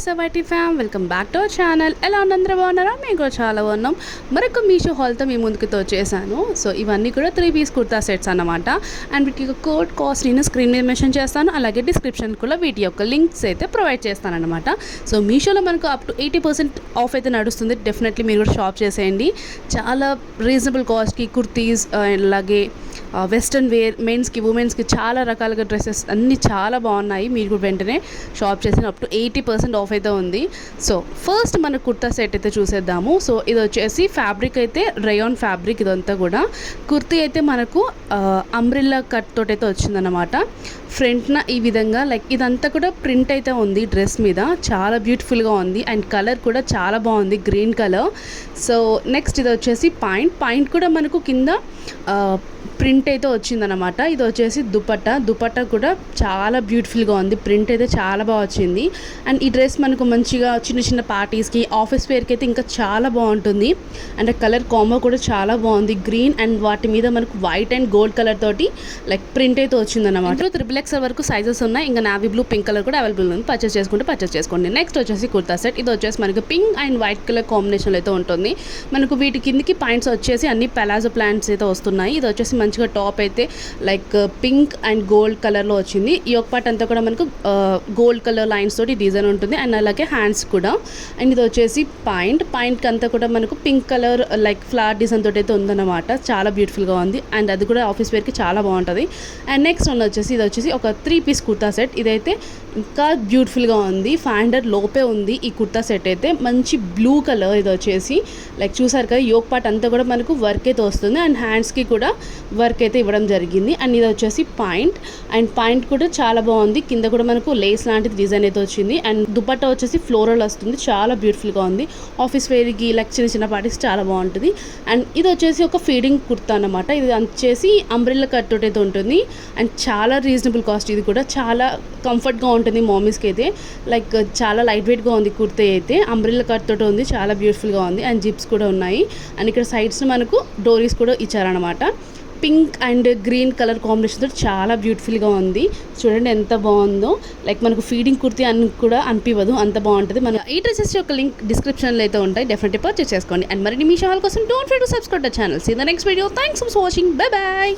SYT fam welcome back to our channel. ఎలా అందరూ బాగున్నారా? మేము కూడా చాలా బాగున్నాం. మరొక మీషో హాల్తో మీ ముందుకు వచ్చేసాను. సో ఇవన్నీ కూడా 3 పీస్ కుర్తా సెట్స్ అన్నమాట. అండ్ వీటి యొక్క కోడ్ కాస్ట్ నేను స్క్రీన్ మీద మెన్షన్ చేస్తాను, అలాగే డిస్క్రిప్షన్ కూడా వీటి యొక్క లింక్స్ అయితే ప్రొవైడ్ చేస్తాను అనమాట. సో మీషోలో మనకు అప్ టు 80% ఆఫ్ అయితే నడుస్తుంది. డెఫినెట్లీ మీరు కూడా షాప్ చేసేయండి. చాలా రీజనబుల్ కాస్ట్కి కుర్తీస్ అలాగే వెస్ట్రన్ వేర్, మెన్స్కి ఉమెన్స్కి చాలా రకాలుగా డ్రెస్సెస్ అన్నీ చాలా బాగున్నాయి. మీరు కూడా వెంటనే షాప్ చేసిన అప్ టు 80% ఆఫ్ అయితే ఉంది. సో ఫస్ట్ మన కుర్తా సెట్ అయితే చూసేద్దాము. సో ఇది వచ్చేసి ఫ్యాబ్రిక్ అయితే రయాన్ ఫ్యాబ్రిక్, ఇదంతా కూడా కుర్తీ అయితే మనకు అంబ్రిల్లా కట్ తోటి అయితే వచ్చిందనమాట. ఫ్రంట్న ఈ విధంగా లైక్ ఇదంతా కూడా ప్రింట్ అయితే ఉంది డ్రెస్ మీద, చాలా బ్యూటిఫుల్గా ఉంది. అండ్ కలర్ కూడా చాలా బాగుంది, గ్రీన్ కలర్. సో నెక్స్ట్ ఇది వచ్చేసి పాయింట్ కూడా మనకు కింద ప్రింట్ అయితే వచ్చిందనమాట. ఇది వచ్చేసి దుపట్టా కూడా చాలా బ్యూటిఫుల్గా ఉంది, ప్రింట్ అయితే చాలా బాగా వచ్చింది. అండ్ ఈ డ్రెస్ మనకు మంచిగా చిన్న చిన్న పార్టీస్కి, ఆఫీస్ వేర్కి అయితే ఇంకా చాలా బాగుంటుంది. అండ్ కలర్ కాంబో కూడా చాలా బాగుంది, గ్రీన్ అండ్ వాటి మీద మనకు వైట్ అండ్ గోల్డ్ కలర్ తోటి లైక్ ప్రింట్ అయితే వచ్చిందనమాట. 3XL వరకు సైజెస్ ఉన్నాయి. ఇంకా నావీ బ్లూ, పింక్ కలర్ కూడా అవైలబుల్ ఉంది. పర్చేస్ చేసుకోండి. నెక్స్ట్ వచ్చేసి కుర్తా సెట్. ఇది వచ్చేసి మనకు పింక్ అండ్ వైట్ కలర్ కాంబినేషన్లో అయితే ఉంటుంది. మనకు వీటి కిందికి పాయింట్స్ వచ్చేసి అన్ని పెలాజో ప్లాంట్స్ అయితే వస్తున్నాయి. ఇది వచ్చేసి మంచిగా టాప్ అయితే లైక్ పింక్ అండ్ గోల్డ్ కలర్లో వచ్చింది. ఈ ఒక పార్ట్ అంతా కూడా మనకు గోల్డ్ కలర్ లైన్స్ తోటి డిజైన్ ఉంటుంది. అండ్ అలాగే హ్యాండ్స్ కూడా. అండ్ ఇది వచ్చేసి పాయింట్కి అంతా కూడా మనకు pink colour like flower design తోటి అయితే ఉందన్నమాట. చాలా బ్యూటిఫుల్గా ఉంది. అండ్ అది కూడా ఆఫీస్ వేర్కి చాలా బాగుంటుంది. అండ్ నెక్స్ట్ వన్ వచ్చేసి ఇది వచ్చేసి ఒక 3 పీస్ కుర్తా సెట్. ఇదైతే ఇంకా బ్యూటిఫుల్గా ఉంది, 500 లోపే ఉంది ఈ కుర్తా సెట్ అయితే. మంచి బ్లూ కలర్. ఇది వచ్చేసి లైక్ చూసారు కదా, యోక్ పార్ట్ అంతా కూడా మనకు వర్క్ అయితే వస్తుంది. అండ్ హ్యాండ్స్కి కూడా వర్క్ అయితే ఇవ్వడం జరిగింది. అండ్ ఇది వచ్చేసి పాయింట్ కూడా చాలా బాగుంది. కింద కూడా మనకు లేస్ లాంటిది డిజైన్ అయితే వచ్చింది. అండ్ దుపట్టా వచ్చేసి ఫ్లోరల్ వస్తుంది, చాలా బ్యూటిఫుల్గా ఉంది. ఆఫీస్ వేర్కి లైక్ చిన్న పార్టీస్ చాలా బాగుంటుంది. అండ్ ఇది వచ్చేసి ఒక ఫీడింగ్ కుర్తా అన్నమాట. ఇది వచ్చేసి అంబ్రెల్లా కట్ తోటి అయితే ఉంటుంది. అండ్ చాలా రీజనబుల్ కాస్ట్. ఇది కూడా చాలా కంఫర్ట్గా ఉంటుంది మామీస్కి అయితే. లైక్ చాలా లైట్ వెయిట్గా ఉంది కుర్తా అయితే. అంబ్రెల్లా కట్ తోటి ఉంది, చాలా బ్యూటిఫుల్గా ఉంది. అండ్ జిప్స్ కూడా ఉన్నాయి. అండ్ ఇక్కడ సైడ్స్ మనకు డోరీస్ కూడా ఇచ్చారనమాట. పింక్ అండ్ గ్రీన్ కలర్ కాంబినేషన్తో చాలా బ్యూటిఫుల్గా ఉంది. చూడండి ఎంత బాగుందో. లైక్ మనకు ఫీడింగ్ కుర్తీ అని కూడా అనిపించదు, అంత బాగుంటుంది. మన ఈ డ్రెస్సెస్ యొక్క లింక్ డిస్క్రిప్షన్లో అయితే ఉంటాయి, డెఫినెట్లీ పర్చేస్ చేసుకోండి. అండ్ మరిన్ని మీ ఛానల్ కోసం don't forget to subscribe the channel. See the next video. Thanks for watching. Bye bye.